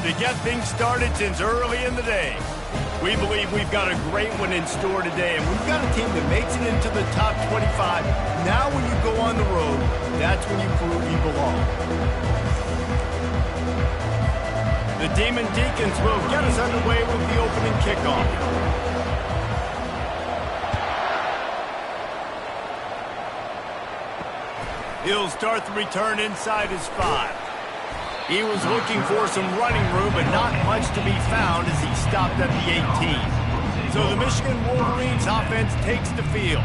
to get things started since early in the day. We believe we've got a great one in store today, and we've got a team that makes it into the top 25. Now when you go on the road, that's when you prove you belong. The Demon Deacons will get us underway with the opening kickoff. He'll start the return inside his 5. He was looking for some running room, but not much to be found as he stopped at the 18. So the Michigan Wolverines offense takes the field.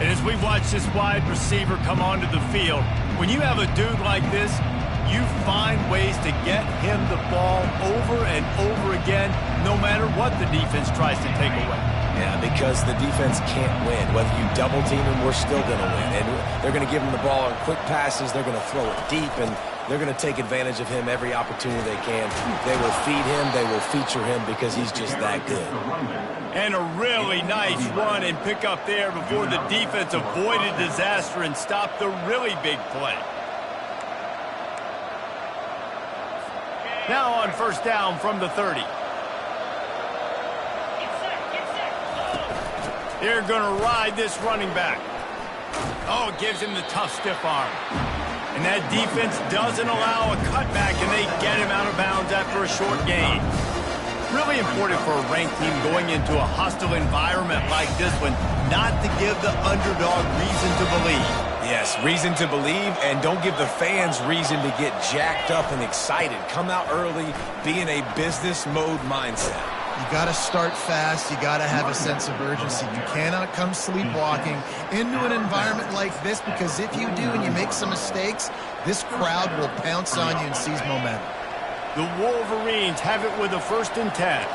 And as we watch this wide receiver come onto the field, when you have a dude like this, you find ways to get him the ball over and over again, no matter what the defense tries to take away. Yeah, because the defense can't win. Whether you double team him, we're still going to win. And they're going to give him the ball on quick passes. They're going to throw it deep, and they're going to take advantage of him every opportunity they can. They will feed him. They will feature him because he's just that good. And a really nice run and pick up there before the defense avoided disaster and stopped the really big play. Now on first down from the 30. They're going to ride this running back. Oh, it gives him the tough stiff arm. And that defense doesn't allow a cutback, and they get him out of bounds after a short gain. Really important for a ranked team going into a hostile environment like this one, not to give the underdog reason to believe. Yes, reason to believe, and don't give the fans reason to get jacked up and excited. Come out early, be in a business mode mindset. You got to start fast. You got to have a sense of urgency. You cannot come sleepwalking into an environment like this, because if you do and you make some mistakes, this crowd will pounce on you and seize momentum. The Wolverines have it with a 1st and 10.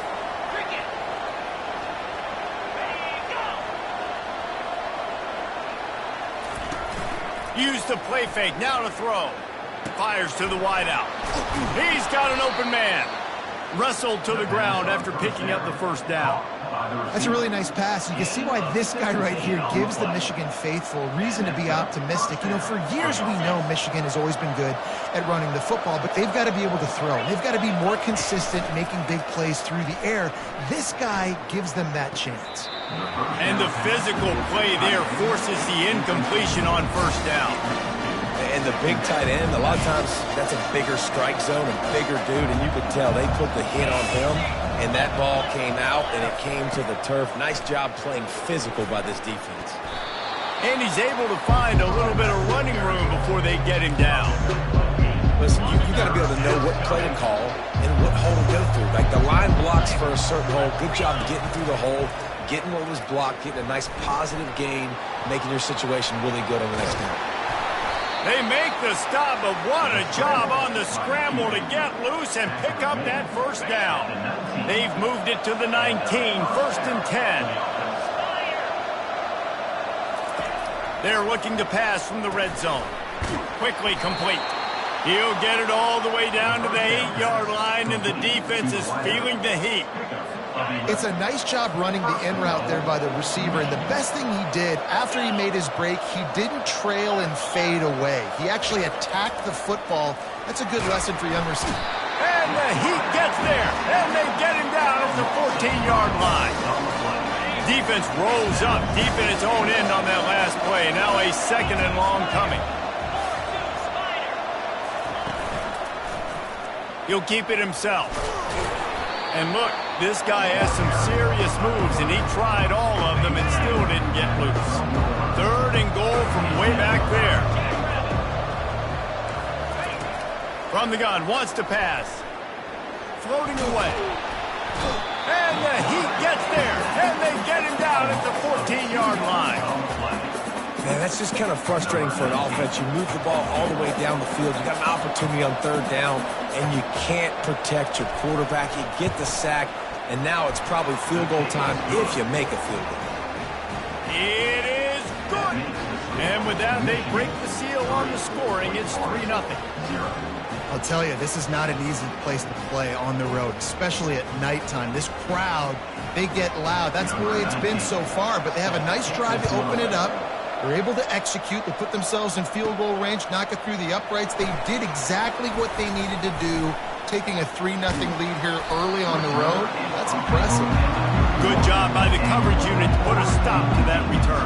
Use the play fake, now to throw. Fires to the wideout. He's got an open man. Wrestled to the ground after picking up the first down. That's a really nice pass. You can see why this guy right here gives the Michigan faithful reason to be optimistic. You know, for years we know Michigan has always been good at running the football, but they've got to be able to throw. They've got to be more consistent making big plays through the air. This guy gives them that chance. And the physical play there forces the incompletion on first down. And the big tight end, a lot of times that's a bigger strike zone, a bigger dude, and you could tell they put the hit on him, and that ball came out, and it came to the turf. Nice job playing physical by this defense. And he's able to find a little bit of running room before they get him down. Listen, you got to be able to know what play to call and what hole to go through. Like the line blocks for a certain hole. Good job getting through the hole, getting what was blocked, getting a nice positive gain, making your situation really good on the next down. They make the stop, but what a job on the scramble to get loose and pick up that first down. They've moved it to the 19, 1st and 10. They're looking to pass from the red zone. Quickly complete. He'll get it all the way down to the 8-yard line, and the defense is feeling the heat. It's a nice job running the in route there by the receiver, and the best thing he did after he made his break, he didn't trail and fade away. He actually attacked the football. That's a good lesson for young receivers. And the heat gets there, and they get him down at the 14-yard line. Defense rolls up deep in its own end on that last play. Now a 2nd and long coming. He'll keep it himself. And look, this guy has some serious moves, and he tried all of them and still didn't get loose. 3rd and goal from way back there. From the gun, wants to pass. Floating away. And the heat gets there, and they get him down at the 14-yard line. Man, that's just kind of frustrating for an offense. You move the ball all the way down the field. You got an opportunity on 3rd down, and you can't protect your quarterback. You get the sack, and now it's probably field goal time if you make a field goal. It is good. And with that, they break the seal on the scoring. It's 3-0. I'll tell you, this is not an easy place to play on the road, especially at nighttime. This crowd, they get loud. That's the way it's been so far, but they have a nice drive to open it up. They're able to execute. They put themselves in field goal range, knock it through the uprights. They did exactly what they needed to do taking a 3-0 lead here early on the road, that's impressive. Good job by the coverage unit to put a stop to that return.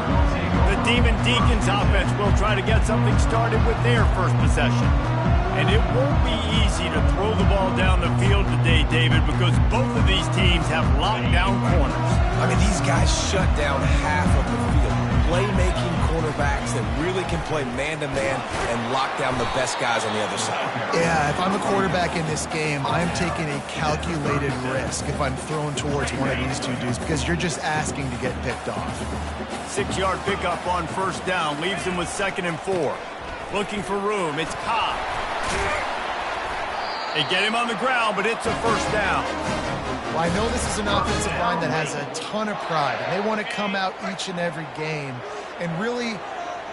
The Demon Deacons offense will try to get something started with their first possession. And it won't be easy to throw the ball down the field today, David, because both of these teams have lockdown corners. I mean, these guys shut down half of the field. Playmaking cornerbacks that really can play man-to-man and lock down the best guys on the other side. Yeah, if I'm a quarterback in this game, I'm taking a calculated risk if I'm thrown towards one of these two dudes because you're just asking to get picked off. 6-yard pickup on first down leaves him with 2nd and 4. Looking for room. It's Cobb. They get him on the ground, but it's a first down. Well, I know this is an offensive line that has a ton of pride, and they want to come out each and every game and really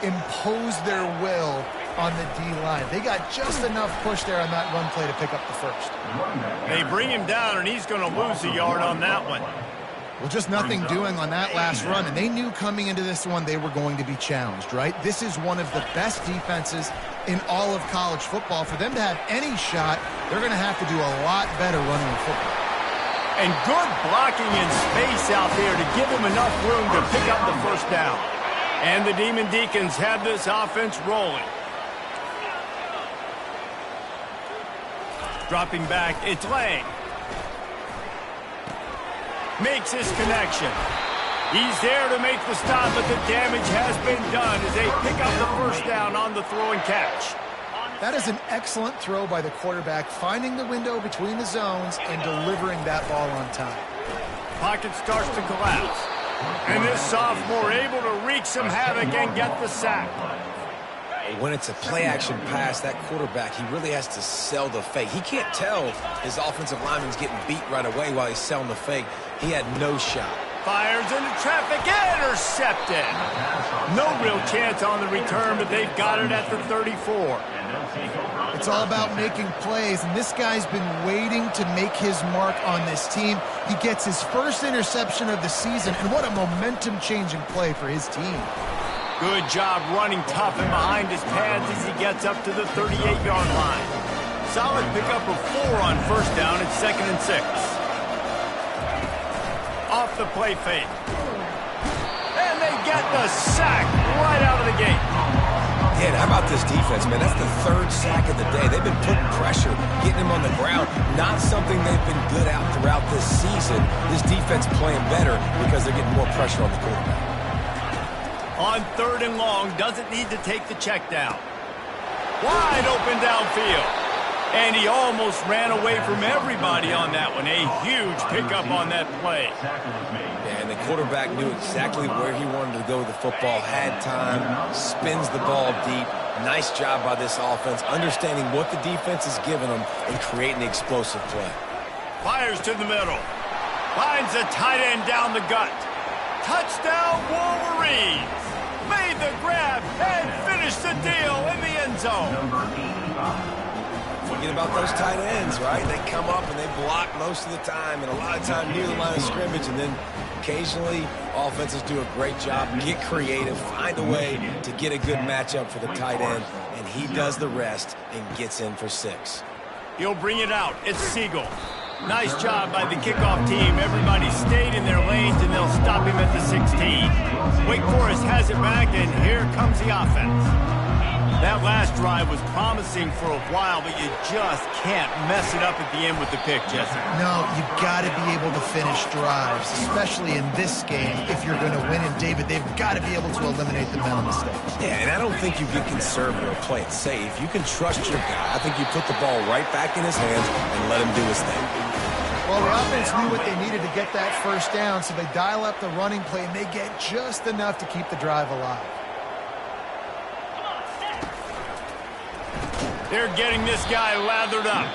impose their will on the D-line. They got just enough push there on that run play to pick up the first. They bring him down, and he's going to lose a yard on that one. Well, just nothing doing on that last run, and they knew coming into this one they were going to be challenged, right? This is one of the best defenses in all of college football. For them to have any shot, they're going to have to do a lot better running the football. And good blocking in space out there to give him enough room to pick up the first down. And the Demon Deacons have this offense rolling. Dropping back, it's Lang. Makes his connection. He's there to make the stop, but the damage has been done as they pick up the first down on the throw and catch. That is an excellent throw by the quarterback, finding the window between the zones and delivering that ball on time. Pocket starts to collapse. And this sophomore able to wreak some havoc and get the sack. When it's a play-action pass, that quarterback, he really has to sell the fake. He can't tell his offensive lineman's getting beat right away while he's selling the fake. He had no shot. Fires into traffic, intercepted. No real chance on the return, but they've got it at the 34. It's all about making plays, and this guy's been waiting to make his mark on this team. He gets his first interception of the season, and what a momentum-changing play for his team. Good job running tough and behind his pads as he gets up to the 38-yard line. Solid pickup of 4 on first down. It's 2nd and 6. Off the play fake. And they get the sack right out of the gate. Yeah, and how about this defense, man? That's the 3rd sack of the day. They've been putting pressure, getting him on the ground. Not something they've been good at throughout this season. This defense playing better because they're getting more pressure on the quarterback. On 3rd and long, doesn't need to take the check down. Wide open downfield. And he almost ran away from everybody on that one. A huge pickup on that play. Yeah, and the quarterback knew exactly where he wanted to go with the football, had time, spins the ball deep. Nice job by this offense, understanding what the defense is giving them and creating the explosive play. Fires to the middle. Finds a tight end down the gut. Touchdown, Wolverines! Made the grab and finished the deal in the end zone. Forget about those tight ends, right? They come up and they block most of the time, and a lot of time near the line of scrimmage, and then occasionally offenses do a great job, get creative, find a way to get a good matchup for the tight end, and he does the rest and gets in for 6. He'll bring it out. It's Siegel. Nice job by the kickoff team. Everybody stayed in their lanes, and they'll stop him at the 16. Wake Forest has it back, and here comes the offense. That last drive was promising for a while, but you just can't mess it up at the end with the pick, Jesse. No, you've got to be able to finish drives, especially in this game. If you're going to win, and David, they've got to be able to eliminate the mental mistakes. Yeah, and I don't think you get conservative or play it safe. You can trust your guy. I think you put the ball right back in his hands and let him do his thing. Well, the offense knew what they needed to get that first down, so they dial up the running play, and they get just enough to keep the drive alive. They're getting this guy lathered up.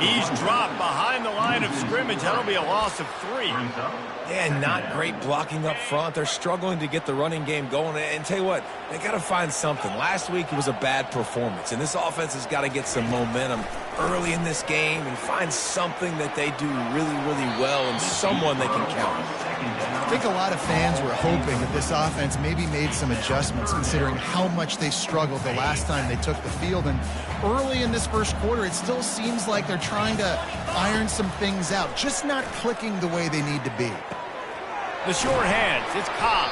He's dropped behind the line of scrimmage. That'll be a loss of 3. Yeah, not great blocking up front. They're struggling to get the running game going. And tell you what, they got to find something. Last week it was a bad performance, and this offense has got to get some momentum early in this game and find something that they do really, really well and someone they can count on. I think a lot of fans were hoping that this offense maybe made some adjustments considering how much they struggled the last time they took the field. And early in this first quarter, it still seems like they're trying to iron some things out, just not clicking the way they need to be. The short hands, it's Cobb.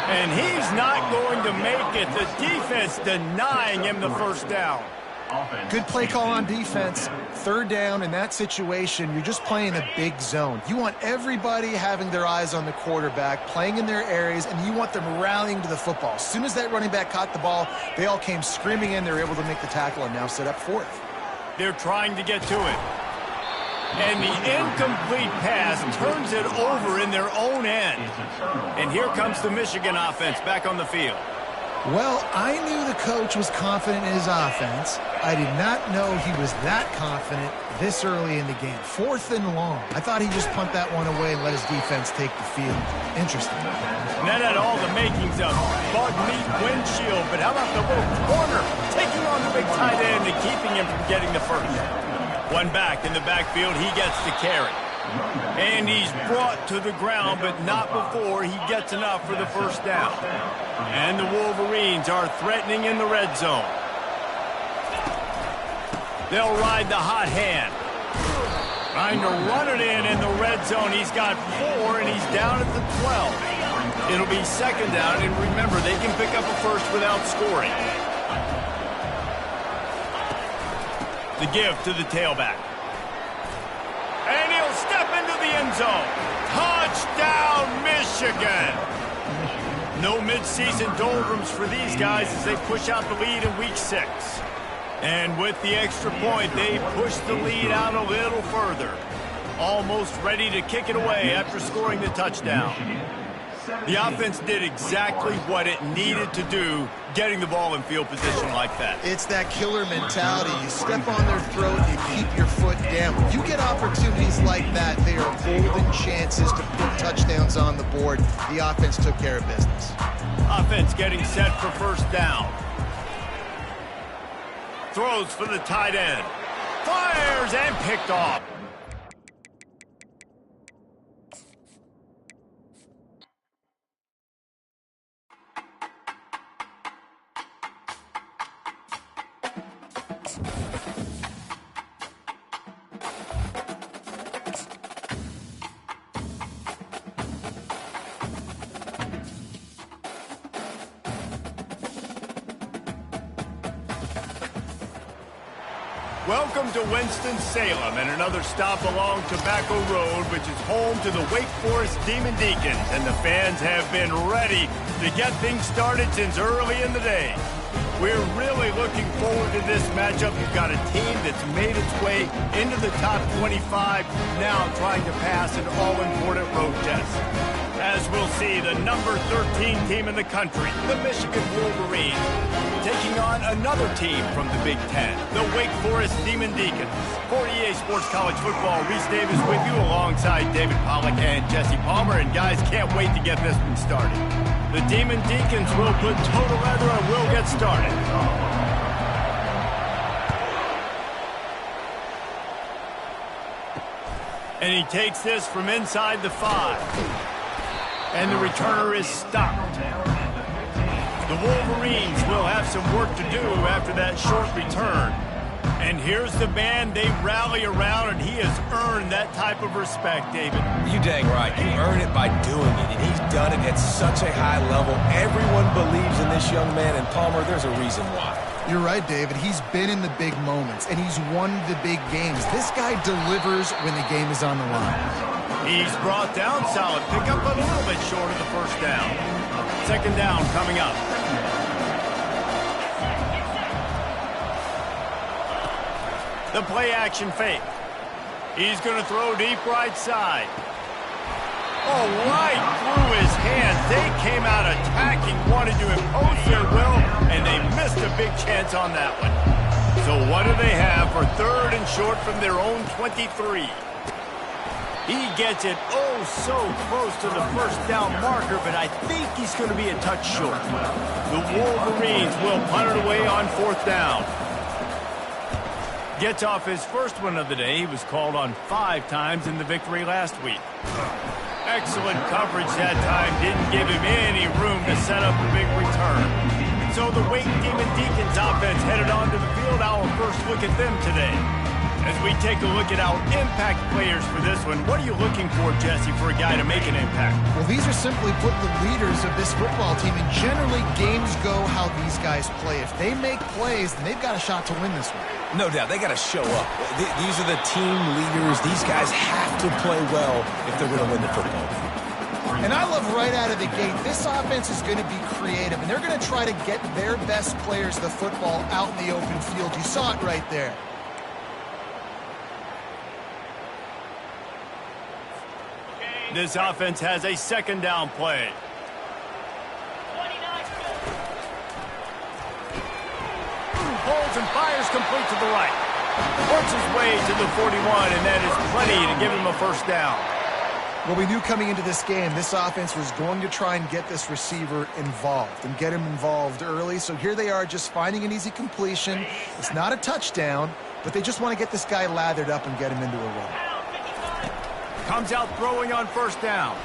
And he's not going to make it. The defense denying him the first down. Good play call on defense. Third down in that situation, you're just playing a big zone. You want everybody having their eyes on the quarterback, playing in their areas, and you want them rallying to the football. As soon as that running back caught the ball, they all came screaming in. They were able to make the tackle and now set up fourth. They're trying to get to it. And the incomplete pass turns it over in their own end. And here comes the Michigan offense back on the field. Well, I knew the coach was confident in his offense. I did not know he was that confident this early in the game. 4th and long. I thought he'd just punt that one away and let his defense take the field. Interesting. And that had all the makings of bug meat windshield. But how about the little corner taking on the big tight end and keeping him from getting the first? One back in the backfield, he gets the carry. And he's brought to the ground, but not before he gets enough for the first down. And the Wolverines are threatening in the red zone. They'll ride the hot hand. Trying to run it in the red zone. He's got 4, and he's down at the 12. It'll be second down, and remember, they can pick up a first without scoring. The give to the tailback. And he'll step into the end zone. Touchdown, Michigan! No midseason doldrums for these guys as they push out the lead in week 6. And with the extra point, they push the lead out a little further. Almost ready to kick it away after scoring the touchdown. The offense did exactly what it needed to do, getting the ball in field position like that. It's that killer mentality. You step on their throat, you keep your foot down. When you get opportunities like that, they are golden chances to put touchdowns on the board. The offense took care of business. Offense getting set for first down. Throws for the tight end. Fires and picked off. Welcome to Winston-Salem and another stop along Tobacco Road, which is home to the Wake Forest Demon Deacons, and the fans have been ready to get things started since early in the day. We're really looking forward to this matchup. You've got a team that's made its way into the top 25, now trying to pass an all-important road test. As we'll see, the number 13 team in the country, the Michigan Wolverines, taking on another team from the Big Ten, the Wake Forest Demon Deacons. For EA Sports College Football, Reese Davis with you alongside David Pollack and Jesse Palmer. And guys, can't wait to get this one started. The Demon Deacons will put total leather and we'll get started. And he takes this from inside the 5. And the returner is stopped. The Wolverines will have some work to do after that short return. And here's the band they rally around, and he has earned that type of respect, David. You dang right. You earn it by doing it, and he's done it at such a high level. Everyone believes in this young man, and Palmer, there's a reason why. You're right, David. He's been in the big moments, and he's won the big games. This guy delivers when the game is on the line. He's brought down solid. Pick up a little bit short of the first down. Second down coming up. The play action fake. He's going to throw deep right side. Oh, right through his hands. They came out attacking, wanted to impose their will, and they missed a big chance on that one. So what do they have for third and short from their own 23? He gets it oh so close to the first down marker, but I think he's going to be a touch short. The Wolverines will punt it away on fourth down. Gets off his first one of the day. He was called on 5 times in the victory last week. Excellent coverage that time. Didn't give him any room to set up a big return. So the Wake Demon Deacons offense headed onto the field. Our first look at them today. As we take a look at our impact players for this one, what are you looking for, Jesse, for a guy to make an impact? Well, these are simply put the leaders of this football team, and generally games go how these guys play. If they make plays, then they've got a shot to win this one. No doubt. They got to show up. These are the team leaders. These guys have to play well if they're going to win the football game. And I love right out of the gate, this offense is going to be creative, and they're going to try to get their best players the football out in the open field. You saw it right there. This offense has a second down play. Holds and fires complete to the right. Works his way to the 41, and that is plenty to give him a first down. Well, we knew coming into this game, this offense was going to try and get this receiver involved and get him involved early. So here they are just finding an easy completion. It's not a touchdown, but they just want to get this guy lathered up and get him into a run. Comes out throwing on first down.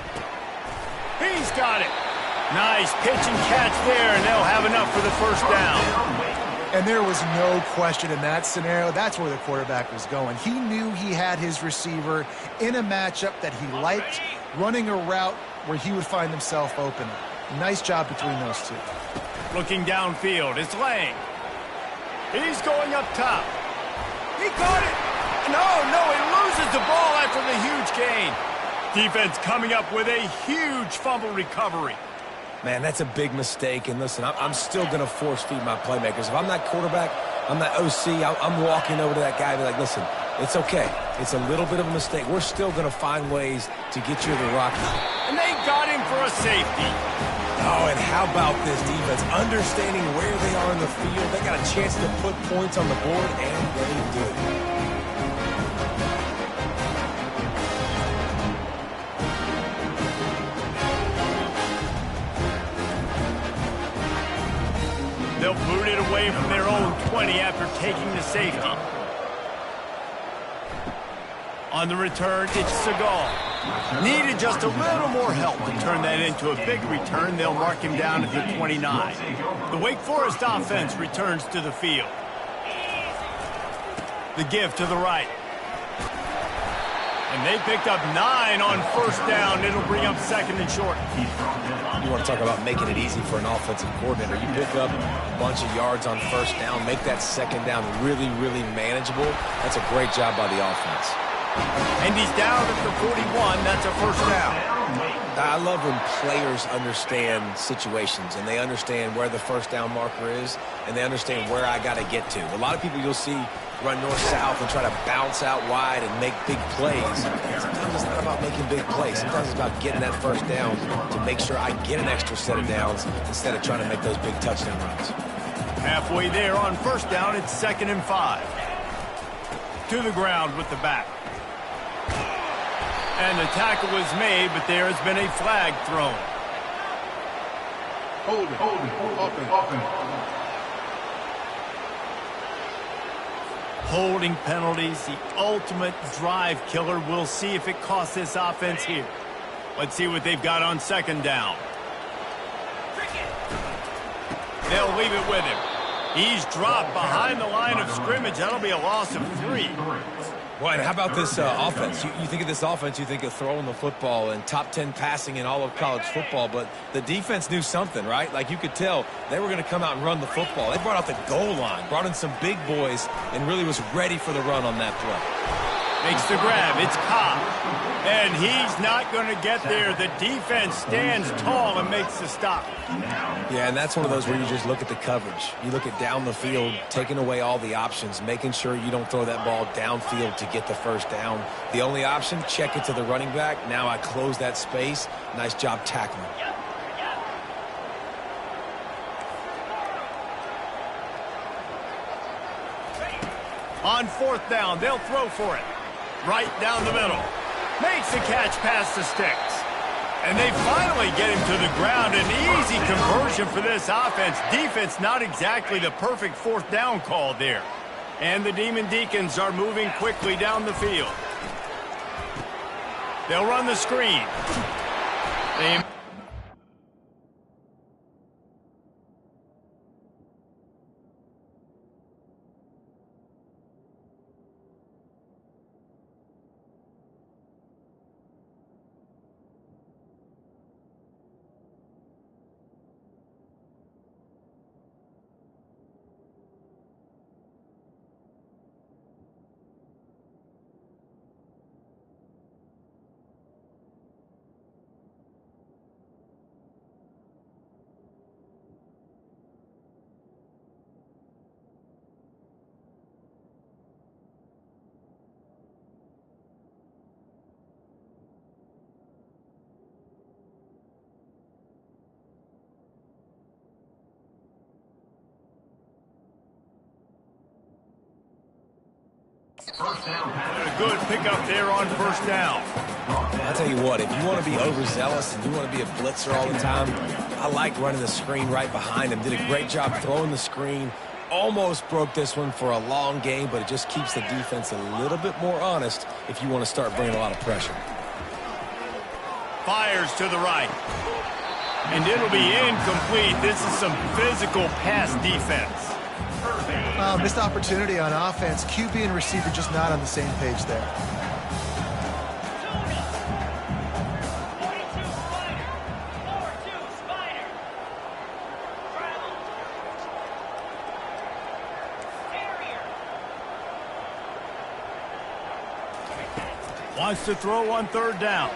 He's got it. Nice pitch and catch there, and they'll have enough for the first down. And there was no question in that scenario. That's where the quarterback was going. He knew he had his receiver in a matchup that he liked, running a route where he would find himself open. Nice job between those two. Looking downfield, it's Lang. He's going up top. He caught it. No, he loses the ball after the huge gain. Defense coming up with a huge fumble recovery. Man, that's a big mistake. And listen, I'm still going to force feed my playmakers. If I'm that quarterback, I'm that OC, I'm walking over to that guy and be like, listen, it's okay. It's a little bit of a mistake. We're still going to find ways to get you to the rock. And they got him for a safety. Oh, and how about this defense? Understanding where they are in the field. They got a chance to put points on the board, and they did. They'll boot it away from their own 20 after taking the safety. On the return, it's Segal. Needed just a little more help to turn that into a big return. They'll mark him down at the 29. The Wake Forest offense returns to the field. The give to the right. And they picked up 9 on first down. It'll bring up second and short. You want to talk about making it easy for an offensive coordinator. You pick up a bunch of yards on first down, make that second down really, really manageable. That's a great job by the offense. And he's down at the 41. That's a first down. I love when players understand situations and they understand where the first down marker is and they understand where I got to get to. A lot of people you'll see run north-south and try to bounce out wide and make big plays. Sometimes it's not about making big plays. Sometimes it's about getting that first down to make sure I get an extra set of downs instead of trying to make those big touchdown runs. Halfway there on first down, it's 2nd and 5. To the ground with the back. And the tackle was made, but there has been a flag thrown. Hold it. Holding penalties, the ultimate drive killer. We'll see if it costs this offense here. Let's see what they've got on second down. They'll leave it with him. He's dropped behind the line of scrimmage. That'll be a loss of 3. Well, and how about this offense? You think of this offense, you think of throwing the football and top 10 passing in all of college football, but the defense knew something, right? Like you could tell they were going to come out and run the football. They brought out the goal line, brought in some big boys, and really was ready for the run on that play. Makes the grab. It's Cobb. And he's not going to get there. The defense stands tall and makes the stop. Yeah, and that's one of those where you just look at the coverage. You look at down the field, taking away all the options, making sure you don't throw that ball downfield to get the first down. The only option, check it to the running back. Now I close that space. Nice job tackling. On fourth down, they'll throw for it. Right down the middle. Makes the catch past the sticks. And they finally get him to the ground. An easy conversion for this offense. Defense not exactly the perfect fourth down call there. And the Demon Deacons are moving quickly down the field. They'll run the screen. A good pickup there on first down. I'll tell you what, if you want to be overzealous and you want to be a blitzer all the time, I like running the screen right behind him. Did a great job throwing the screen. Almost broke this one for a long game, but it just keeps the defense a little bit more honest if you want to start bringing a lot of pressure. Fires to the right. And it'll be incomplete. This is some physical pass defense. Missed opportunity on offense. QB and receiver just not on the same page there. Wants to throw on third down.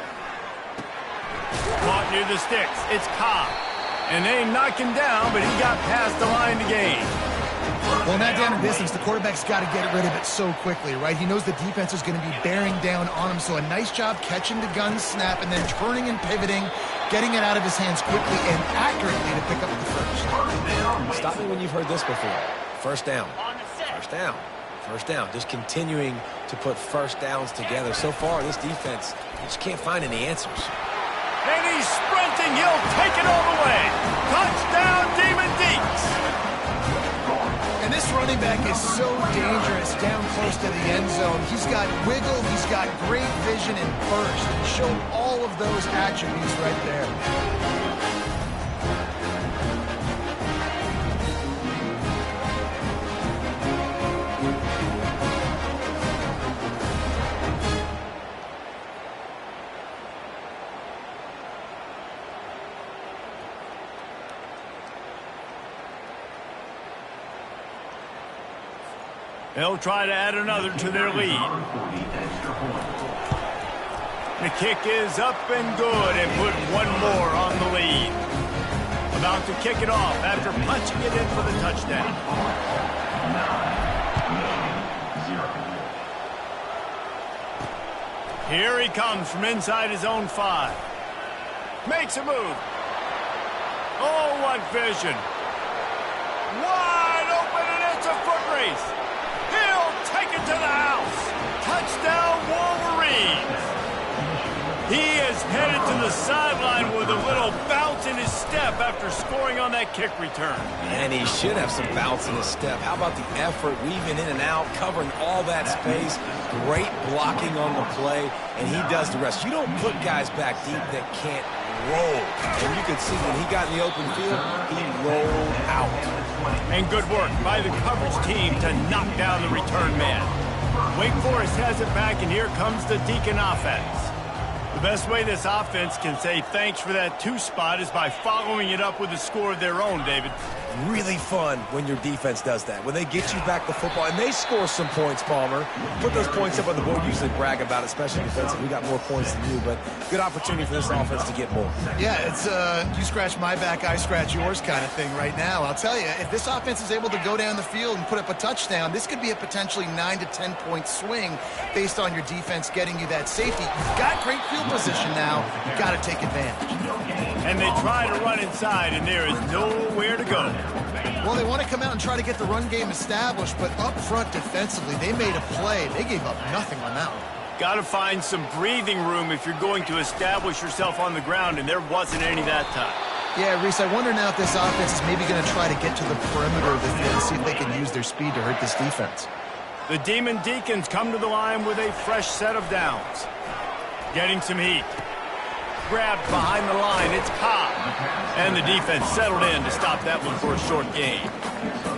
Caught near the sticks. It's Cobb. And they knock him down, but he got past the line to gain. Well, not down in distance, the quarterback's got to get rid of it so quickly, right? He knows the defense is going to be bearing down on him, so a nice job catching the gun snap and then turning and pivoting, getting it out of his hands quickly and accurately to pick up the first. Stop me when you've heard this before. First down. First down. First down. Just continuing to put first downs together. So far, this defense just can't find any answers. And he's sprinting. He'll take it all the way. Touchdown, Demon Deacs. And this running back is so dangerous down close to the end zone. He's got wiggle, he's got great vision and burst. He showed all of those attributes right there. They'll try to add another to their lead. The kick is up and good and put one more on the lead. About to kick it off after punching it in for the touchdown. Here he comes from inside his own 5. Makes a move. Oh, what vision. Wide open, and it's a foot race. He'll take it to the house. Touchdown, Wolverines. He is headed to the sideline with a little bounce in his step after scoring on that kick return. And he should have some bounce in his step. How about the effort, weaving in and out, covering all that space. Great blocking on the play, and he does the rest. You don't put guys back deep that can't roll. And you can see when he got in the open field, he rolled out. And good work by the coverage team to knock down the return man. Wake Forest has it back, and here comes the Deacon offense. The best way this offense can say thanks for that 2 spot is by following it up with a score of their own, David. Really fun when your defense does that. When they get you back the football, and they score some points, Palmer. Put those points up on the board. Usually brag about it, especially defensive. We got more points than you, but good opportunity for this offense to get more. Yeah, it's you scratch my back, I scratch yours kind of thing right now. I'll tell you, if this offense is able to go down the field and put up a touchdown, this could be a potentially 9 to 10 point swing based on your defense getting you that safety. You've got great field position now. You've got to take advantage. And they try to run inside, and there is nowhere to go. Well, they want to come out and try to get the run game established, but up front defensively, they made a play. They gave up nothing on that one. Got to find some breathing room if you're going to establish yourself on the ground, and there wasn't any that time. Yeah, Reese, I wonder now if this offense is maybe going to try to get to the perimeter of the field and see if they can use their speed to hurt this defense. The Demon Deacons come to the line with a fresh set of downs. Getting some heat. Grabbed behind the line, it's Cobb. And the defense settled in to stop that one for a short gain.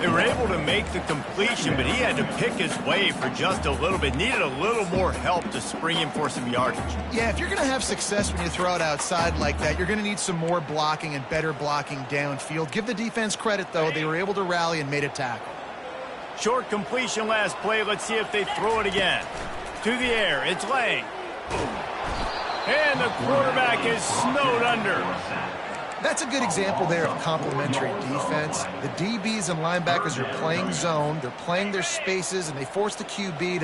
They were able to make the completion, but he had to pick his way for just a little bit. Needed a little more help to spring him for some yardage. Yeah, if you're going to have success when you throw it outside like that, you're going to need some more blocking and better blocking downfield. Give the defense credit, though. They were able to rally and made a tackle. Short completion last play. Let's see if they throw it again. To the air, it's Lang. And the quarterback is snowed under. That's a good example there of complementary defense. The DBs and linebackers are playing zone. They're playing their spaces, and they force the QB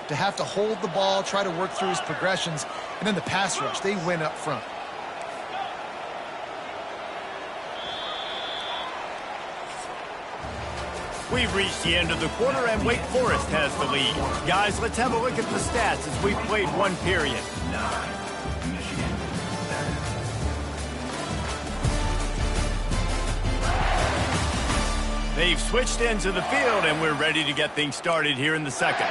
to have to hold the ball, try to work through his progressions. And then the pass rush, they win up front. We've reached the end of the quarter, and Wake Forest has the lead. Guys, let's have a look at the stats as we've played one period. They've switched ends of the field, and we're ready to get things started here in the second.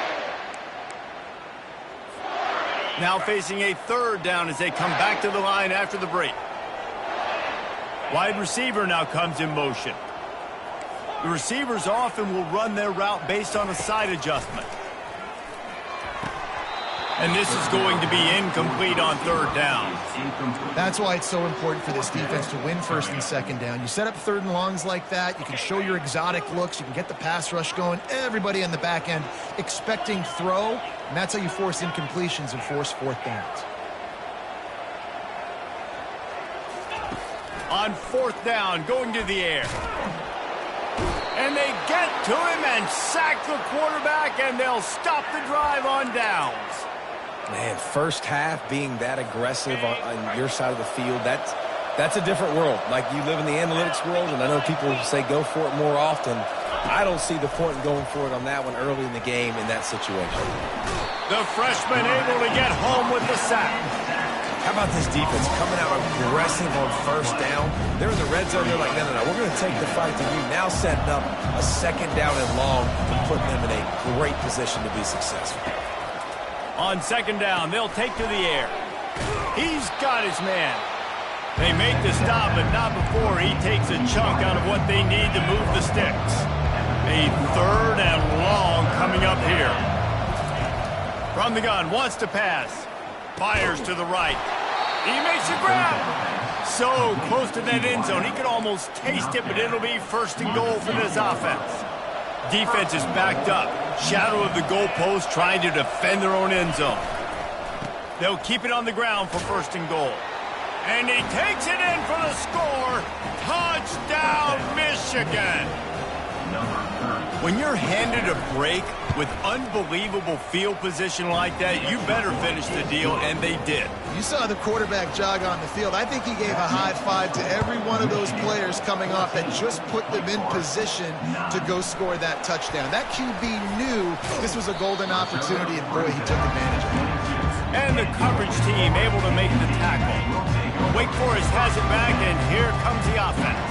Now facing a third down as they come back to the line after the break. Wide receiver now comes in motion. The receivers often will run their route based on a side adjustment. And this is going to be incomplete on third down. That's why it's so important for this defense to win first and second down. You set up third and longs like that, you can show your exotic looks, you can get the pass rush going, everybody on the back end expecting throw, and that's how you force incompletions and force fourth downs. On fourth down, going to the air. And they get to him and sack the quarterback, and they'll stop the drive on downs. Man, first half being that aggressive on your side of the field, that's a different world. Like, you live in the analytics world, and I know people say go for it more often. I don't see the point in going for it on that one early in the game in that situation. The freshman able to get home with the sack. How about this defense coming out aggressive on first down? They're in the red zone. They're like, no, we're going to take the fight to you. Now setting up a second down and long and putting them in a great position to be successful. On second down, they'll take to the air. He's got his man. They make the stop, but not before he takes a chunk out of what they need to move the sticks. A third and long coming up here. From the gun, wants to pass. Fires to the right. He makes a grab. So close to that end zone, he could almost taste it, but it'll be first and goal for this offense. Defense is backed up. Shadow of the goalpost trying to defend their own end zone. They'll keep it on the ground for first and goal. And he takes it in for the score. Touchdown, Michigan. When you're handed a break with unbelievable field position like that, you better finish the deal, and they did. You saw the quarterback jog on the field. I think he gave a high five to every one of those players coming off that just put them in position to go score that touchdown. That QB knew this was a golden opportunity, and boy, he took advantage of it. And the coverage team able to make the tackle. Wake Forest has it back, and here comes the offense.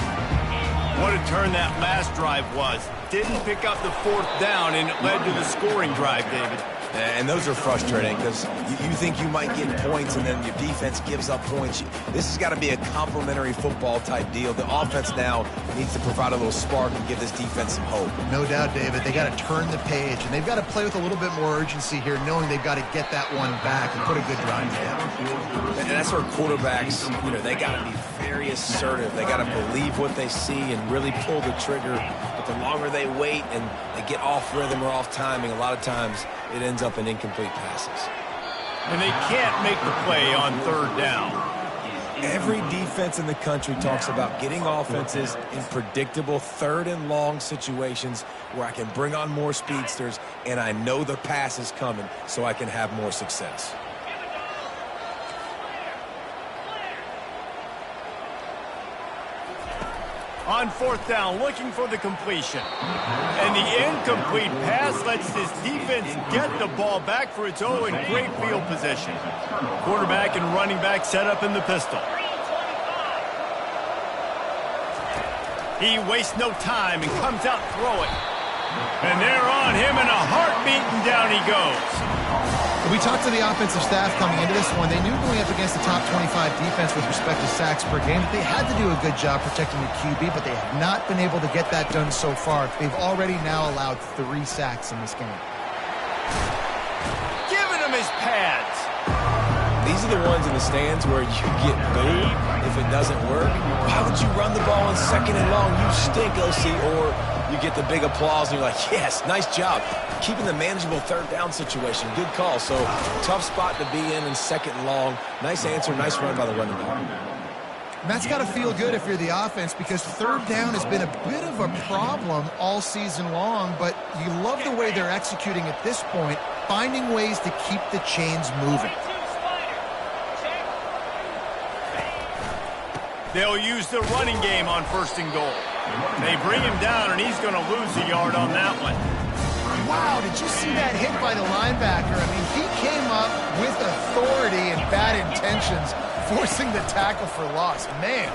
What a turn that last drive was. Didn't pick up the fourth down, and it led to the scoring drive, David. And those are frustrating because you think you might get points and then your defense gives up points. This has got to be a complementary football type deal. The offense now needs to provide a little spark and give this defense some hope. No doubt, David. They got to turn the page, and they've got to play with a little bit more urgency here, knowing they've got to get that one back and put a good drive together. And that's where quarterbacks, they got to be very assertive. They got to believe what they see and really pull the trigger. But the longer they wait and they get off rhythm or off timing, a lot of times it ends up in incomplete passes. And they can't make the play on third down. Every defense in the country talks about getting offenses in predictable third and long situations where I can bring on more speedsters and I know the pass is coming so I can have more success. On fourth down, looking for the completion. And the incomplete pass lets this defense get the ball back for its own in great field position. Quarterback and running back set up in the pistol. He wastes no time and comes out throwing. And they're on him in a heartbeat, and down he goes. We talked to the offensive staff coming into this one. They knew going up against the top 25 defense with respect to sacks per game that they had to do a good job protecting the QB, but they have not been able to get that done so far. They've already now allowed 3 sacks in this game. Giving him his pads. These are the ones in the stands where you get booed if it doesn't work. Why would you run the ball on 2nd and long? You stink, OC. Or you get the big applause and you're like, yes, nice job. Keeping the manageable 3rd down situation. Good call. So tough spot to be in 2nd and long. Nice answer, nice run by the running back. And that's got to feel good if you're the offense, because 3rd down has been a bit of a problem all season long, but you love the way they're executing at this point, finding ways to keep the chains moving. They'll use the running game on 1st and goal. They bring him down, and he's going to lose a yard on that one. Wow, did you see that hit by the linebacker? I mean, he came up with authority and bad intentions, forcing the tackle for loss. Man.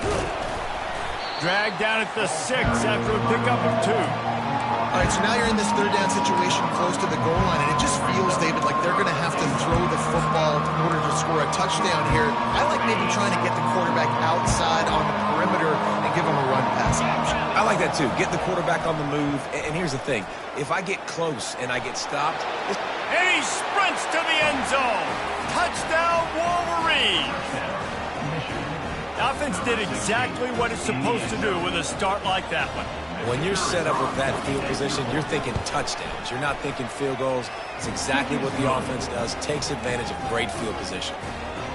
Dragged down at the 6 after a pickup of 2. All right, so now you're in this 3rd down situation close to the goal line, and it just feels, David, like they're going to have to throw the football in order to score a touchdown here. I like maybe trying to get the quarterback outside on the perimeter and give him a run-pass option. I like that, too. Get the quarterback on the move. And here's the thing. If I get close and I get stopped... And he sprints to the end zone. Touchdown, Wolverines. The offense did exactly what it's supposed to do with a start like that one. When you're set up with that field position, you're thinking touchdowns. You're not thinking field goals. It's exactly what the offense does. Takes advantage of great field position.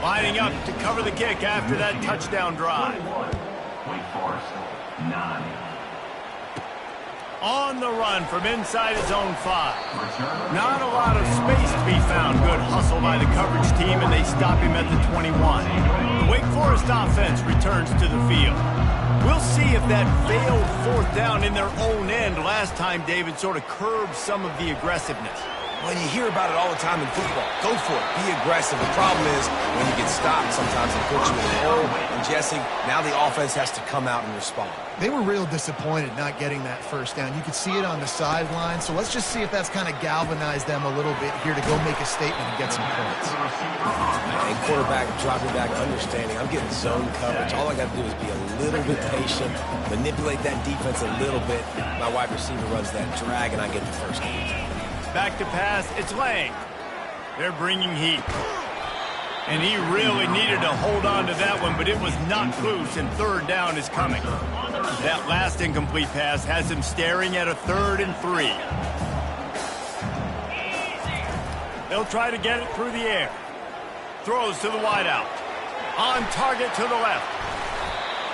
Lining up to cover the kick after that touchdown drive. Wake Forest, 9. On the run from inside his own 5. Not a lot of space to be found. Good hustle by the coverage team, and they stop him at the 21. The Wake Forest offense returns to the field. We'll see if that failed 4th down in their own end last time, David, sort of curbed some of the aggressiveness. Well, you hear about it all the time in football. Go for it. Be aggressive. The problem is when you get stopped, sometimes it puts you in a hole. And, Jesse, now the offense has to come out and respond. They were real disappointed not getting that 1st down. You could see it on the sideline. So let's just see if that's kind of galvanized them a little bit here to go make a statement and get some points. And quarterback, dropping back, understanding. I'm getting zone coverage. All I got to do is be a little bit patient, manipulate that defense a little bit. My wide receiver runs that drag, and I get the 1st down. Back to pass, it's Lang. They're bringing heat. And he really needed to hold on to that one, but it was knocked loose, and 3rd down is coming. That last incomplete pass has him staring at a 3rd and 3. They'll try to get it through the air. Throws to the wideout. On target to the left.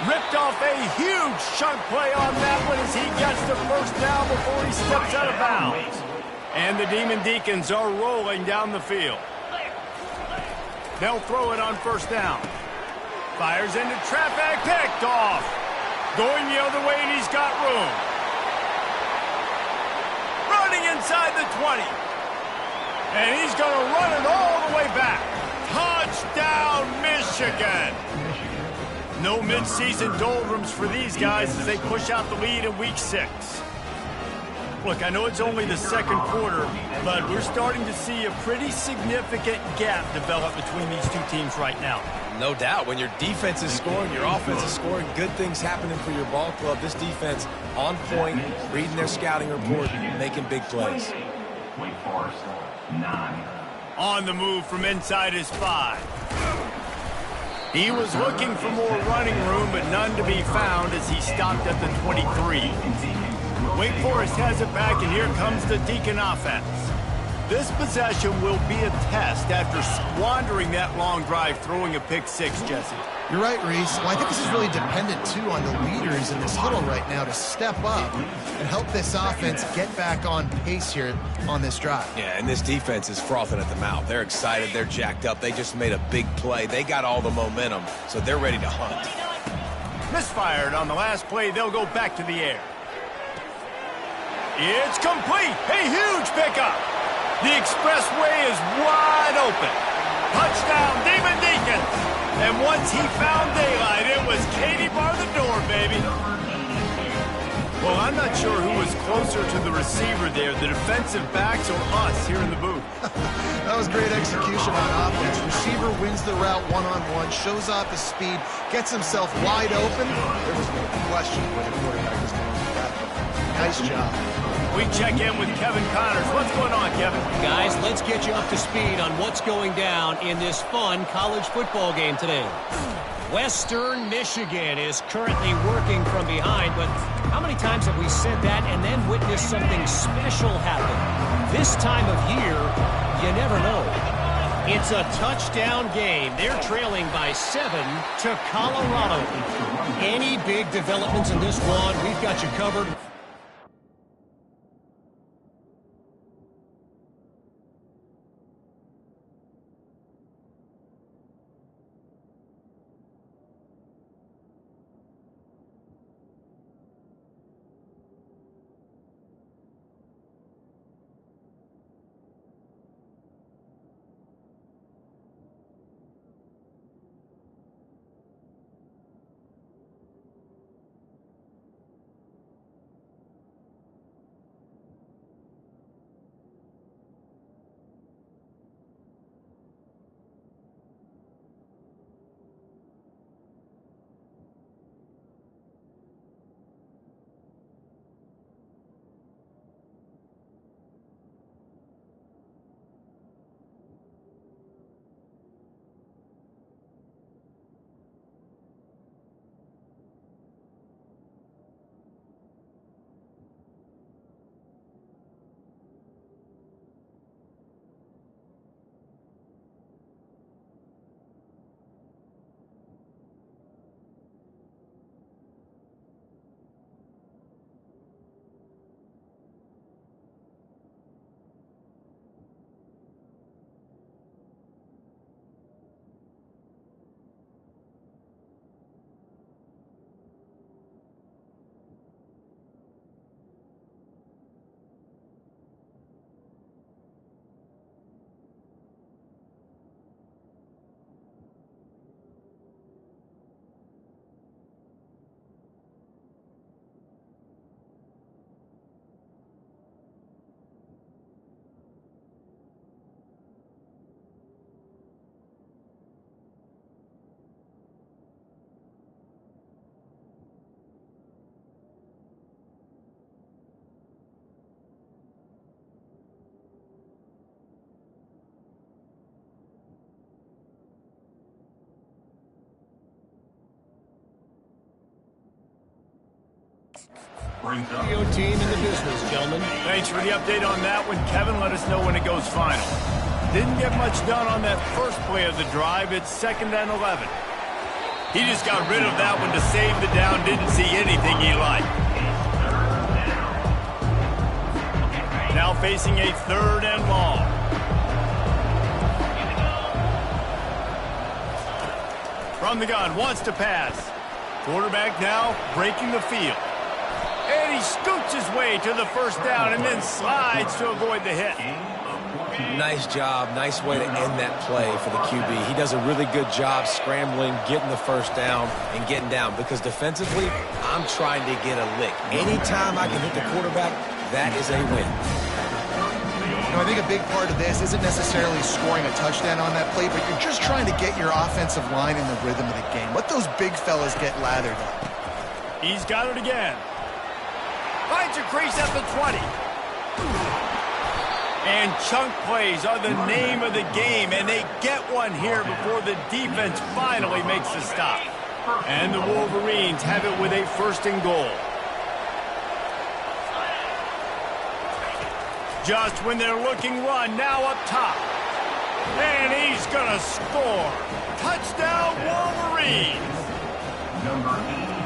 Ripped off a huge chunk play on that one as he gets the 1st down before he steps out of bounds. And the Demon Deacons are rolling down the field. They'll throw it on 1st down. Fires into traffic, picked off. Going the other way, and he's got room. Running inside the 20. And he's going to run it all the way back. Touchdown, Michigan. No midseason doldrums for these guys as they push out the lead in Week 6. Look, I know it's only the 2nd quarter, but we're starting to see a pretty significant gap develop between these two teams right now. No doubt. When your defense is scoring, your offense is scoring, good things happening for your ball club. This defense on point, reading their scouting report, making big plays. Wake Forest, 9. On the move from inside his 5. He was looking for more running room, but none to be found as he stopped at the 23. Wake Forest has it back, and here comes the Deacon offense. This possession will be a test after squandering that long drive, throwing a pick 6, Jesse. You're right, Reese. Well, I think this is really dependent, too, on the leaders in this huddle right now to step up and help this offense get back on pace here on this drive. Yeah, and this defense is frothing at the mouth. They're excited. They're jacked up. They just made a big play. They got all the momentum, so they're ready to hunt. Misfired on the last play. They'll go back to the air. It's complete. A huge pickup. The expressway is wide open. Touchdown, Demon Deacons. And once he found daylight, it was Katie bar the door, baby. Well, I'm not sure who was closer to the receiver there, the defensive backs or us here in the booth. That was great execution on offense. Receiver wins the route one-on-one, shows off his speed, gets himself wide open. There was no question where the quarterback was going to do that. Nice job. We check in with Kevin Connors. What's going on, Kevin? Guys, let's get you up to speed on what's going down in this fun college football game today. Western Michigan is currently working from behind, but how many times have we said that and then witnessed something special happen? This time of year, you never know. It's a touchdown game. They're trailing by 7 to Colorado. Any big developments in this one, we've got you covered. Video team in the business, gentlemen. Thanks for the update on that one, Kevin. Let us know when it goes final. Didn't get much done on that first play of the drive. It's 2nd and 11. He just got rid of that one to save the down. Didn't see anything he liked. Now facing a 3rd and long. From the gun, wants to pass. Quarterback now breaking the field. And he scoots his way to the first down and then slides to avoid the hit. Nice job. Nice way to end that play for the QB. He does a really good job scrambling, getting the first down, and getting down. Because defensively, I'm trying to get a lick. Anytime I can hit the quarterback, that is a win. You know, I think a big part of this isn't necessarily scoring a touchdown on that play, but you're just trying to get your offensive line in the rhythm of the game. Let those big fellas get lathered up. He's got it again. Finds a crease at the 20. And chunk plays are the name of the game, and they get one here before the defense finally makes the stop. And the Wolverines have it with a 1st and goal. Just when they're looking run, now up top. And he's going to score. Touchdown, Wolverines.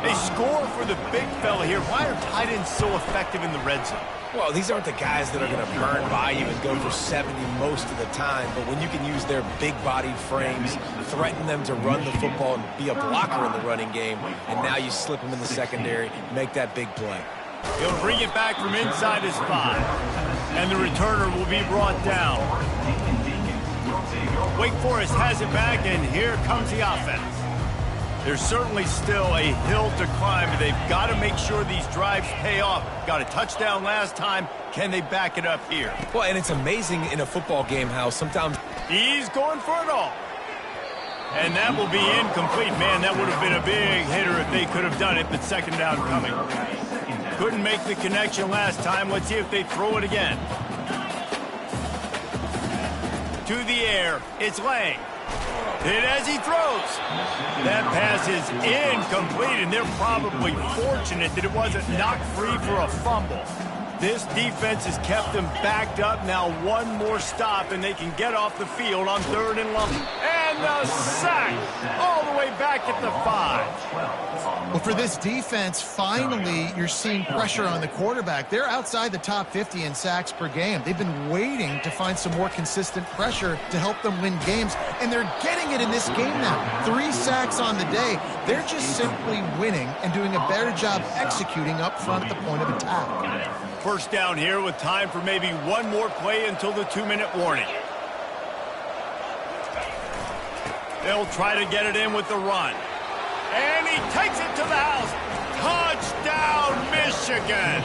They score for the big fella here. Why are tight ends so effective in the red zone? Well, these aren't the guys that are going to burn by you and go for 70 most of the time, but when you can use their big-bodied frames, threaten them to run the football and be a blocker in the running game, and now you slip them in the secondary, make that big play. He'll bring it back from inside his 5, and the returner will be brought down. Wake Forest has it back, and here comes the offense. There's certainly still a hill to climb, but they've got to make sure these drives pay off. Got a touchdown last time. Can they back it up here? Well, and it's amazing in a football game how sometimes... He's going for it all. And that will be incomplete. Man, that would have been a big hitter if they could have done it, but second down coming. Couldn't make the connection last time. Let's see if they throw it again. To the air, it's Lang. Hit as he throws. That pass is incomplete, and they're probably fortunate that it wasn't knocked free for a fumble. This defense has kept them backed up. Now one more stop, and they can get off the field on 3rd and long. And the sack all the way back at the 5. Well, for this defense, finally, you're seeing pressure on the quarterback. They're outside the top 50 in sacks per game. They've been waiting to find some more consistent pressure to help them win games, and they're getting it in this game now. 3 sacks on the day. They're just simply winning and doing a better job executing up front at the point of attack. First down here with time for maybe one more play until the 2-minute warning. They'll try to get it in with the run. And he takes it to the house. Touchdown, Michigan.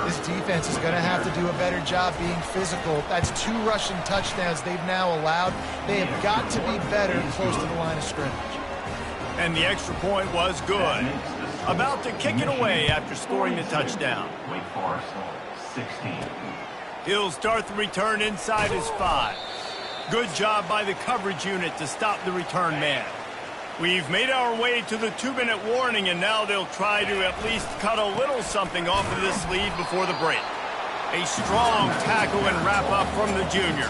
This defense is going to have to do a better job being physical. That's 2 rushing touchdowns they've now allowed. They have got to be better close to the line of scrimmage. And the extra point was good. About to kick it away after scoring the touchdown. Wake Forest, 16. He'll start the return inside his 5. Good job by the coverage unit to stop the return man. We've made our way to the 2-minute warning, and now they'll try to at least cut a little something off of this lead before the break. A strong tackle and wrap up from the junior.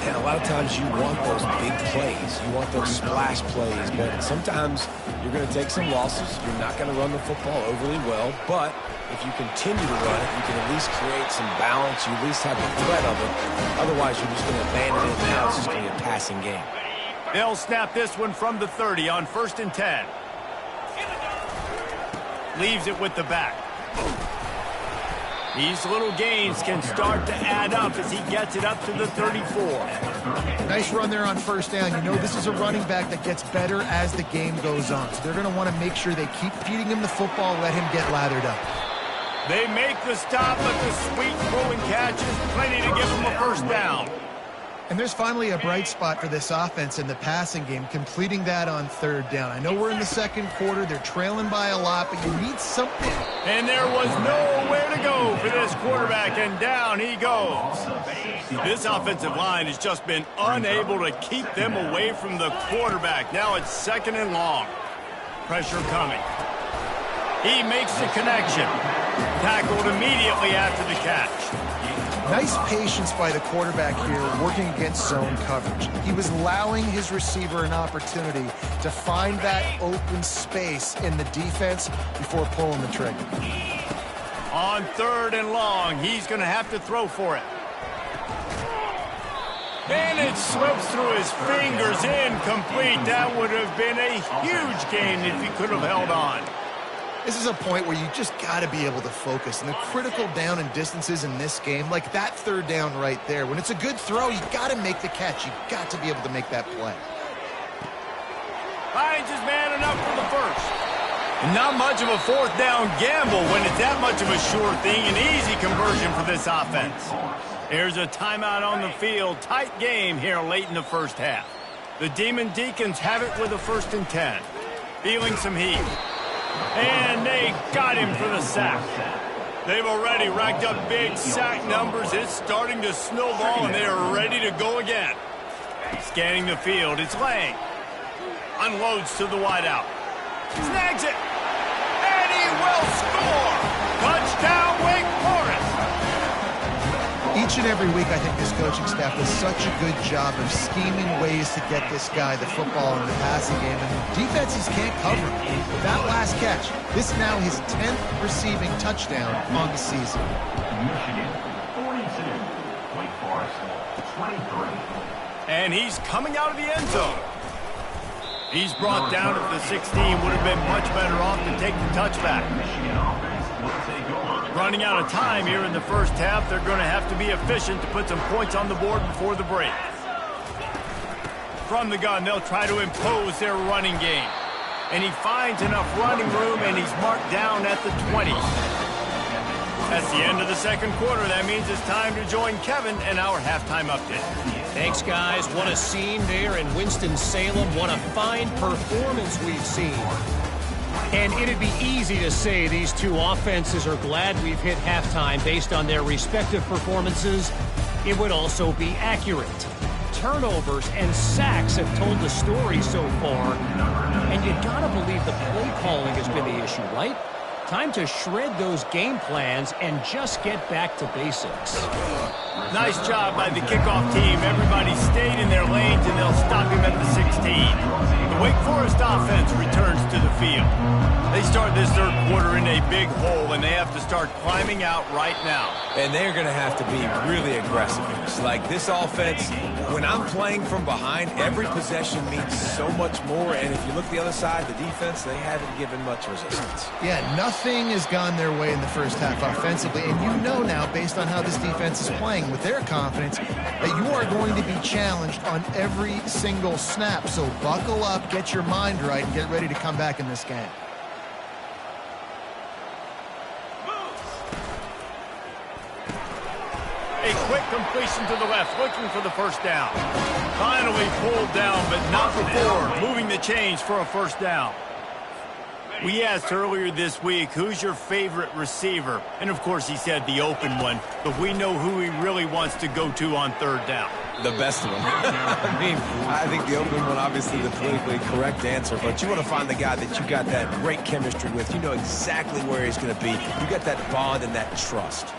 And a lot of times you want those big plays. You want those splash plays, but sometimes you're going to take some losses. You're not going to run the football overly well, but if you continue to run it, you can at least create some balance. You at least have the threat of it. Otherwise, you're just going to abandon it. Now it's just going to be a passing game. They'll snap this one from the 30 on 1st and 10. Leaves it with the back. These little gains can start to add up as he gets it up to the 34. Nice run there on 1st down. You know this is a running back that gets better as the game goes on. So they're going to want to make sure they keep feeding him the football, let him get lathered up. They make the stop, but the sweet throwing catch is plenty to give him a 1st down. And there's finally a bright spot for this offense in the passing game, completing that on 3rd down. I know we're in the 2nd quarter. They're trailing by a lot, but you need something. And there was nowhere to go for this quarterback, and down he goes. This offensive line has just been unable to keep them away from the quarterback. Now it's 2nd and long. Pressure coming. He makes the connection. Tackled immediately after the catch. Nice patience by the quarterback here working against zone coverage. He was allowing his receiver an opportunity to find that open space in the defense before pulling the trigger. On 3rd and long, he's going to have to throw for it. And it slips through his fingers, incomplete. That would have been a huge gain if he could have held on. This is a point where you just got to be able to focus. And the critical down and distances in this game, like that 3rd down right there, when it's a good throw, you got to make the catch. You got to be able to make that play. Finds his man enough for the 1st. Not much of a 4th down gamble when it's that much of a sure thing. An easy conversion for this offense. There's a timeout on the field. Tight game here late in the 1st half. The Demon Deacons have it with a 1st and 10. Feeling some heat. And they got him for the sack. They've already racked up big sack numbers. It's starting to snowball, and they are ready to go again. Scanning the field, it's Lang. Unloads to the wideout. Snags it. And he will score. Touchdown, Wake Forest. Each and every week, I think this coaching staff does such a good job of scheming ways to get this guy the football in the passing game, and the defenses can't cover him. That last catch, this now his 10th receiving touchdown on the season. Michigan, 42. Wake Forest, 23. And he's coming out of the end zone. He's brought down at the 16. Would have been much better off to take the touchback. Michigan offense will take over. Running out of time here in the 1st half. They're going to have to be efficient to put some points on the board before the break. From the gun, they'll try to impose their running game. And he finds enough running room, and he's marked down at the 20. That's the end of the second quarter. That means it's time to join Kevin in our halftime update. Thanks, guys. What a scene there in Winston-Salem. What a fine performance we've seen. And it'd be easy to say these two offenses are glad we've hit halftime based on their respective performances. It would also be accurate. Turnovers and sacks have told the story so far. And you gotta believe the play calling has been the issue, right? Time to shred those game plans and just get back to basics. Nice job by the kickoff team. Everybody stayed in their lanes, and they'll stop him at the 16. The Wake Forest offense returns to the field. They start this third quarter in a big hole, and they have to start climbing out right now. And they're going to have to be really aggressive. It's like this offense, when I'm playing from behind, every possession means so much more. And if you look the other side, the defense, they haven't given much resistance. Yeah, nothing has gone their way in the first half offensively. And you know now, based on how this defense is playing with their confidence, that you are going to be challenged on every single snap. So buckle up, get your mind right, and get ready to come back in this game. A quick completion to the left, looking for the first down. Finally pulled down, but not before moving the chains for a first down. We asked earlier this week, who's your favorite receiver? And, of course, he said the open one, but we know who he really wants to go to on third down. The best one. I think the open one, obviously the politically correct answer, but you want to find the guy that you got that great chemistry with. You know exactly where he's going to be. You got that bond and that trust.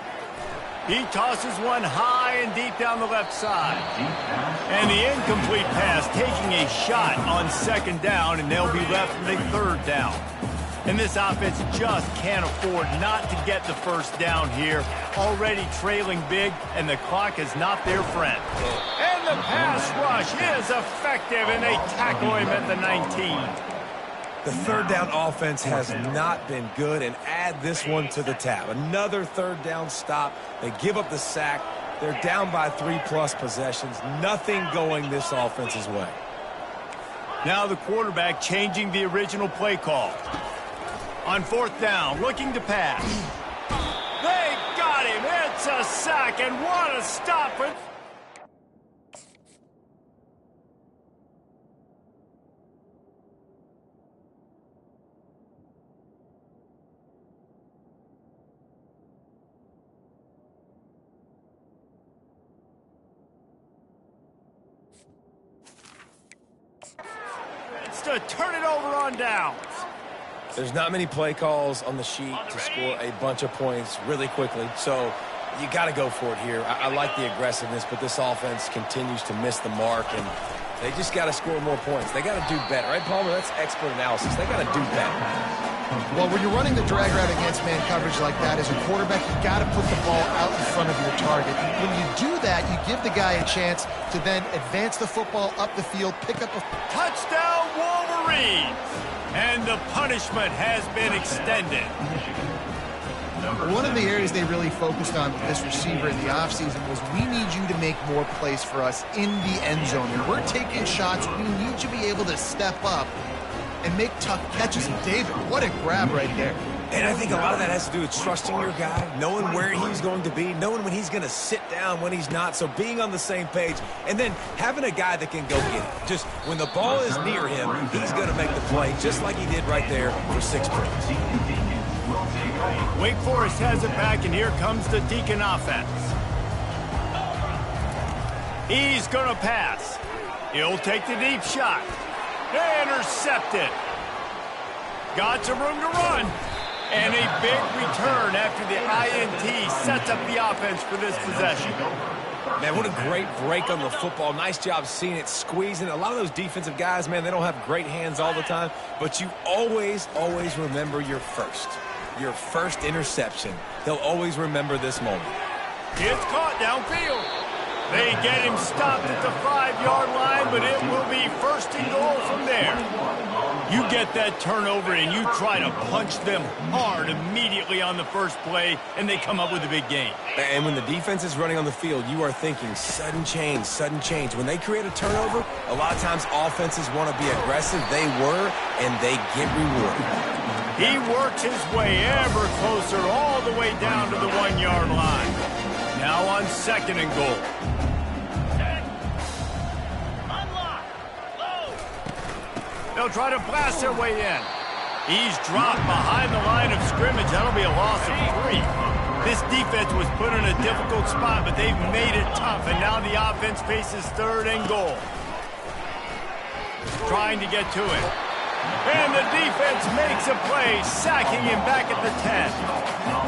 He tosses one high and deep down the left side. And the incomplete pass taking a shot on second down, and they'll be left with a third down. And this offense just can't afford not to get the first down here. Already trailing big, and the clock is not their friend. And the pass rush is effective, and they tackle him at the 19. The third down offense has not been good, and add this one to the tab. Another third down stop. They give up the sack. They're down by 3+ possessions. Nothing going this offense's way. Now the quarterback changing the original play call. On fourth down, looking to pass. They got him. It's a sack, and what a stop. To turn it over on downs. There's not many play calls on the sheet to score a bunch of points really quickly, so you got to go for it here. I like the aggressiveness, but this offense continues to miss the mark, and they just got to score more points. They got to do better, right, Palmer? That's expert analysis. They got to do better. Well, when you're running the drag route against man coverage like that, as a quarterback, you got to put the ball out in front of your target. When you do that, you give the guy a chance to then advance the football up the field, pick up a touchdown, Wolverines! And the punishment has been extended. One of the areas they really focused on with this receiver in the offseason was, we need you to make more plays for us in the end zone. When we're taking shots, we need you to be able to step up and make tough catches. And David, what a grab right there. And I think a lot of that has to do with trusting your guy, knowing where he's going to be, knowing when he's going to sit down, when he's not. So being on the same page, and then having a guy that can go get it. Just when the ball is near him, he's going to make the play, just like he did right there for 6 points. Wake Forest has it back, and here comes the Deacon offense. He's going to pass. He'll take the deep shot. Intercepted. Got some room to run. And a big return after the INT sets up the offense for this possession. Man, what a great break on the football. Nice job seeing it, squeezing. A lot of those defensive guys, man, they don't have great hands all the time, but you always, always remember your first interception. They'll always remember this moment. It's caught downfield. They get him stopped at the 5-yard line, but it will be first and goal from there. You get that turnover and you try to punch them hard immediately on the first play, and they come up with a big gain. And when the defense is running on the field, you are thinking sudden change, sudden change. When they create a turnover, a lot of times offenses want to be aggressive. They were, and they get rewarded. He works his way ever closer all the way down to the 1-yard line. Now on 2nd and goal. They'll try to blast their way in. He's dropped behind the line of scrimmage. That'll be a loss of 3. This defense was put in a difficult spot, but they've made it tough, and now the offense faces 3rd and goal. Trying to get to it. And the defense makes a play, sacking him back at the 10.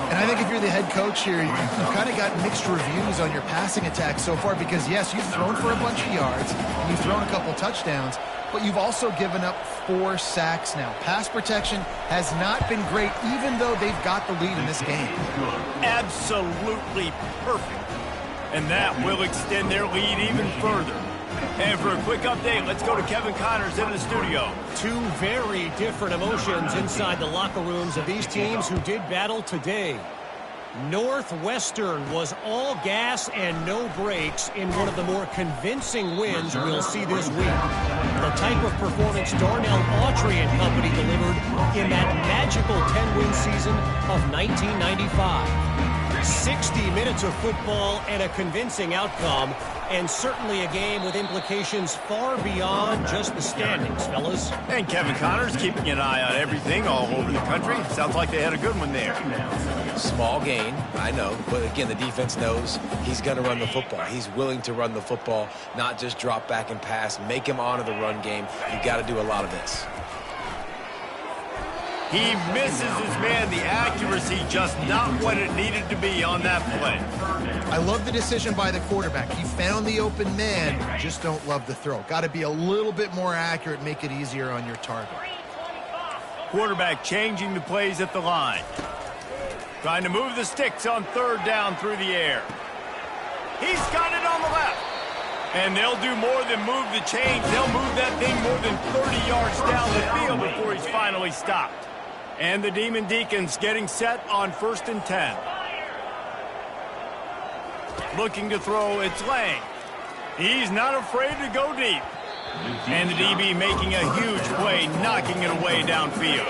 And I think if you're the head coach here, you've kind of got mixed reviews on your passing attack so far because, yes, you've thrown for a bunch of yards, and you've thrown a couple touchdowns, but you've also given up 4 sacks now. Pass protection has not been great, even though they've got the lead in this game. Absolutely perfect. And that will extend their lead even further. And for a quick update, let's go to Kevin Connors in the studio. 2 very different emotions inside the locker rooms of these teams who did battle today. Northwestern was all gas and no brakes in one of the more convincing wins we'll see this week. The type of performance Darnell Autry and company delivered in that magical 10-win season of 1995. 60 minutes of football and a convincing outcome, and certainly a game with implications far beyond just the standings, fellas. And Kevin Connors keeping an eye on everything all over the country. Sounds like they had a good one there. Small gain, I know, but again, the defense knows he's going to run the football. He's willing to run the football, not just drop back and pass, make him honor the run game. You've got to do a lot of this. He misses his man. The accuracy just not what it needed to be on that play. I love the decision by the quarterback. He found the open man, just don't love the throw. Got to be a little bit more accurate, make it easier on your target. Quarterback changing the plays at the line. Trying to move the sticks on 3rd down through the air. He's got it on the left. And they'll do more than move the chains. They'll move that thing more than 30 yards down the field before he's finally stopped. And the Demon Deacons getting set on 1st and 10. Looking to throw, it's Lang. He's not afraid to go deep. And the DB making a huge play, knocking it away downfield.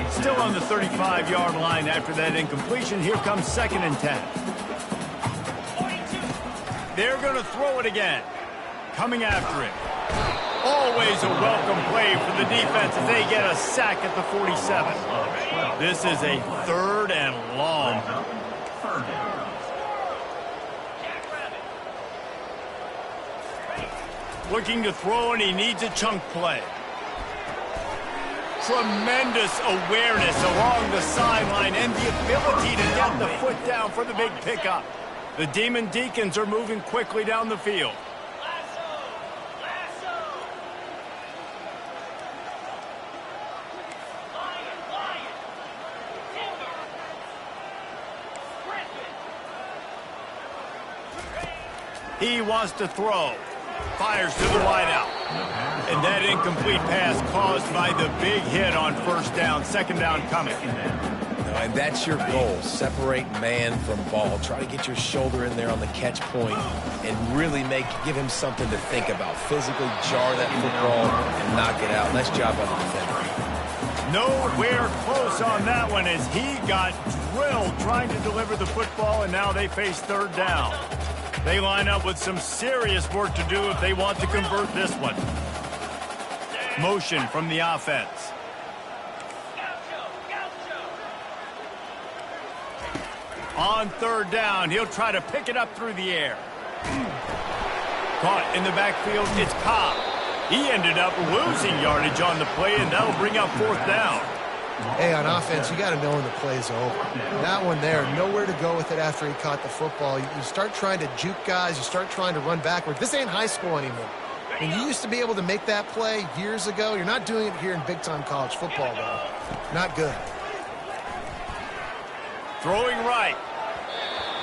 Still on the 35-yard line after that incompletion. Here comes 2nd and 10. They're going to throw it again. Coming after it. Always a welcome play for the defense as they get a sack at the 47. This is a 3rd and long. Looking to throw, and he needs a chunk play. Tremendous awareness along the sideline and the ability to get the foot down for the big pickup. The Demon Deacons are moving quickly down the field. He wants to throw. Fires to the wideout. And that incomplete pass caused by the big hit on 1st down. 2nd down coming. And that's your goal. Separate man from ball. Try to get your shoulder in there on the catch point and really give him something to think about. Physically jar that football and knock it out. Nice job on the defender. Nowhere close on that one as he got drilled trying to deliver the football, and now they face 3rd down. They line up with some serious work to do if they want to convert this one. Motion from the offense. On 3rd down, he'll try to pick it up through the air. Caught in the backfield, it's Cobb. He ended up losing yardage on the play, and that'll bring up 4th down. Hey, on offense, you got to know when the play's over. That one there, nowhere to go with it after he caught the football. You start trying to juke guys. You start trying to run backward. This ain't high school anymore. And you used to be able to make that play years ago. You're not doing it here in big-time college football, though. Not good. Throwing right.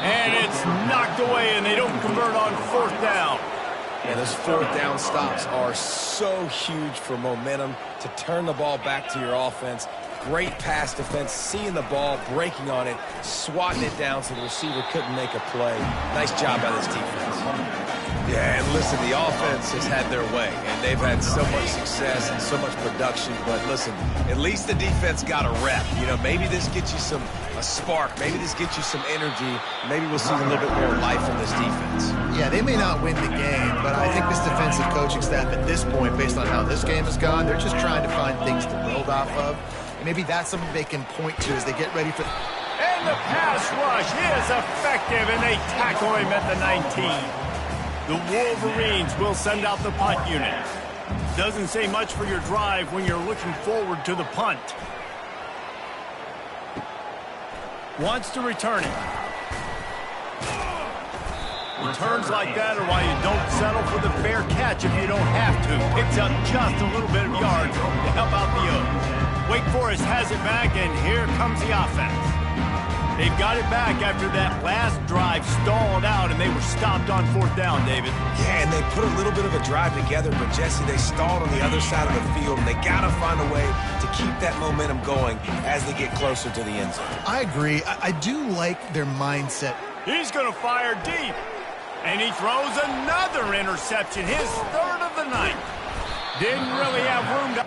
And it's knocked away, and they don't convert on 4th down. And those fourth down stops are so huge for momentum to turn the ball back to your offense. Great pass defense, seeing the ball, breaking on it, swatting it down so the receiver couldn't make a play. Nice job by this defense. Yeah, and listen, the offense has had their way, and they've had so much success and so much production. But listen, at least the defense got a rep. You know, maybe this gets you a spark. Maybe this gets you some energy. Maybe we'll see a little bit more life from this defense. Yeah, they may not win the game, but I think this defensive coaching staff at this point, based on how this game has gone, they're just trying to find things to build off of. And maybe that's something they can point to as they get ready for... And the pass rush is effective, and they tackle him at the 19. The Wolverines will send out the punt unit. Doesn't say much for your drive when you're looking forward to the punt. Wants to return it. Returns like that are why you don't settle for the fair catch if you don't have to. Picks up just a little bit of yards to help out the O's. Wake Forest has it back, and here comes the offense. They've got it back after that last drive stalled out, and they were stopped on fourth down, David. Yeah, and they put a little bit of a drive together, but, Jesse, they stalled on the other side of the field, and they got to find a way to keep that momentum going as they get closer to the end zone. I agree. I do like their mindset. He's going to fire deep, and he throws another interception, his third of the night. Didn't really have room to...